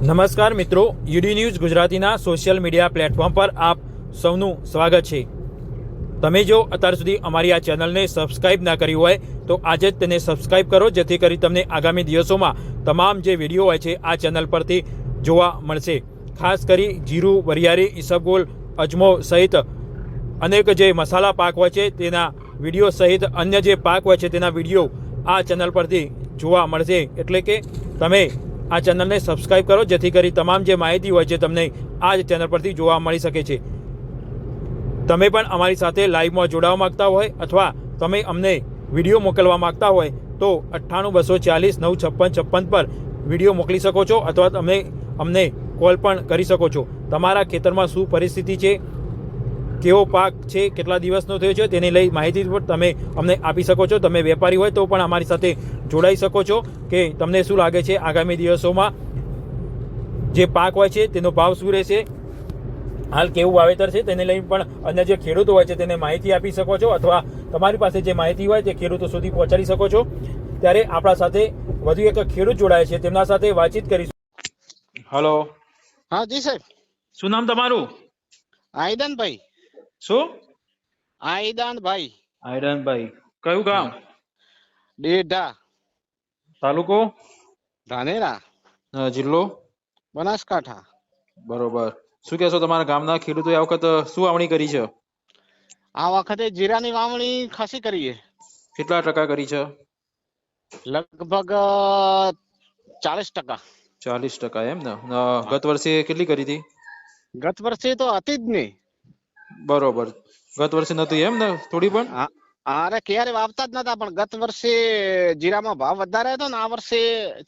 નમસ્કાર મિત્રો, UD news ગુજરાતીના સોશિયલ મીડિયા પ્લેટફોર્મ પર આપ સૌનું સ્વાગત છે। તમે જો અત્યાર સુધી અમારી આ ચેનલને સબસ્ક્રાઇબ ના કરી હોય તો આજે જ તેને સબસ્ક્રાઇબ કરો, જેથી કરી તમને આગામી દિવસોમાં તમામ જે વિડીયો હોય છે આ ચેનલ પરથી જોવા મળશે। ખાસ કરી જીરું, વરિયાળી, ઈસબગોલ, અજમો સહિત અનેક જે મસાલા પાક હોય છે તેના વિડીયો સહિત અન્ય જે પાક હોય છે તેના વિડીયો આ ચેનલ પરથી જોવા મળશે। એટલે કે તમે આ ચેનલને સબસ્ક્રાઇબ કરો, જેથી કરી તમામ જે માહિતી હોય છે તમને આ જ ચેનલ પરથી જોવા મળી શકે છે। તમે પણ અમારી સાથે લાઈવમાં જોડાવા માંગતા હોય અથવા તમે અમને વિડીયો મોકલવા માંગતા હોય તો 9824495656 પર વિડીયો મોકલી શકો છો અથવા તમે અમને કોલ પણ કરી શકો છો। તમારા ખેતરમાં શું પરિસ્થિતિ છે, કેવો પાક છે, કેટલા દિવસનો થયો છે તેને લઈ માહિતી પણ તમે અમને આપી શકો છો। તમે વેપારી હોય તો પણ અમારી સાથે જોડાઈ શકો છો કે તમને શું લાગે છે આગામી દિવસોમાં જે પાક હોય છે તેનો ભાવ શું રહેશે, હાલ કેવું વાવેતર છે તેને લઈ પણ અન્ય જે ખેડૂતો હોય છે તેને માહિતી આપી શકો છો અથવા તમારી પાસે જે માહિતી હોય તે ખેડૂતો સુધી પહોંચાડી શકો છો। ત્યારે આપણા સાથે વધુ એક ખેડૂત જોડાય છે, તેમના સાથે વાતચીત કરીશું। હલો, હા જી સાહેબ। શું નામ તમારું? આયદાનભાઈ। શું? આયદાનભાઈ। આયરનભાઈ, કયું ગામ? ડેઢા, તાલુકો? ધાનેરા, જિલ્લો? બનાસકાંઠા। બરોબર। શું કહેશો, તમારા ગામના ખેડૂતોએ આ વખત શું વાવણી કરી છે? આ વખતે જીરાની વાવણી ખાસી કરીએ। કેટલા ટકા કરી છે? લગભગ 40%। 40% એમ ને? ગત વર્ષે કેટલી કરી હતી? ગત વર્ષે તો હતી જ નહીં। બરોબર, ગત વર્ષે નતું એમ ને? થોડી પણ અરે ક્યારે વાવતા જ નતા, પણ ગત વર્ષે જીરામાં ભાવ વધારે હતો ને આ વર્ષે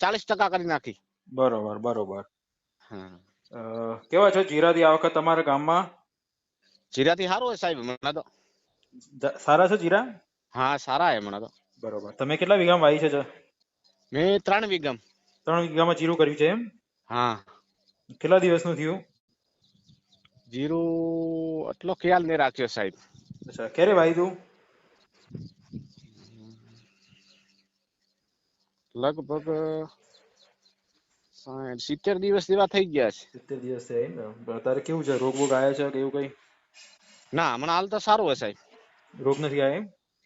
40% કરી નાખી। બરોબર બરોબર। કેવા છો જીરાથી આ વખત તમારા ગામમાં? જીરાથી સારું હોય સાહેબ હમણાં તો। સારા છે જીરા? હા સારા હે હમણાં તો। બરોબર। તમે કેટલા વીઘામાં વાવી છે? મેં 3 વીઘા। 3 વીઘામાં જીરું કર્યું છે એમ? હા। કેટલા દિવસનું થયું જીરું એટલો ખ્યાલ નહીં રાખ્યો સાહેબ। અચ્છા, ક્યારે વાવી તું? લગભગ 70 દિવસ જેવા થઈ ગયા છે। 70 દિવસ થયા એમ ને? અત્યારે કેવું છે, રોગ બોગ આવ્યા છે કે એવું કઈ? ના હમણાં હાલ તો સારું હોય સાહેબ। રોગ નથી આવ્યા એમ?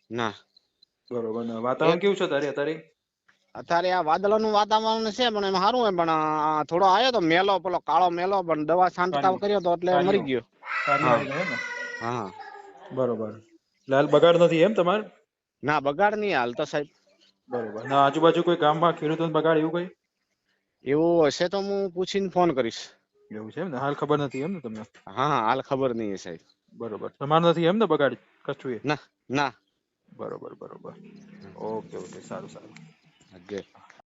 ના। બરોબર। વાતાવરણ કેવું છે અત્યારે? અત્યારે આ વાદળનું વાતાવરણ છે પણ એમ સારું હોય, પણ થોડો આવ્યો તો મેલો, પેલો કાળો મેલો, પણ દવા છાંટકાવ કર્યો તો એટલે મરી ગયો। હા। બરોબર। લાલ બગાડ નથી એમ તમારે? ના બગાડ નહીં હાલ તો સાહેબ। બરોબર। ના આજુબાજુ કોઈ ગામમાં ખેડૂતોને બગાડ એવું કઈ? એવું હશે તો હું પૂછીને ફોન કરીશ। એવું છે એમ ને? હાલ ખબર નથી એમ ને તમને? હા હાલ ખબર નહીં સાહેબ। બરોબર। તમારે નથી એમ ને બગાડ કશું એ? ના ના। બરોબર બરોબર। ઓકે ઓકે, સારું સારું।